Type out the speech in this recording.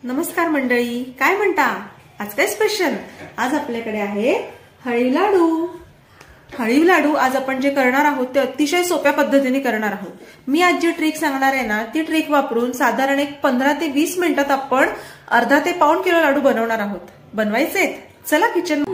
नमस्कार मंडळी, काय म्हणता? आज काय स्पेशल? आज आपल्याकडे आहे हळीव लाडू. हळीव लाडू आज आपण जे करणार आहोत ते अतिशय सोप्या पद्धतीने करणार आहोत. मी आज जी ट्रिक सांगणार आहे ना, ती ट्रिक वापरून साधारण एक 15 ते 20 मिनिटात आपण अर्धा ते पाऊण किलो लाडू बनवणार आहोत. बनवायचे? चला किचन.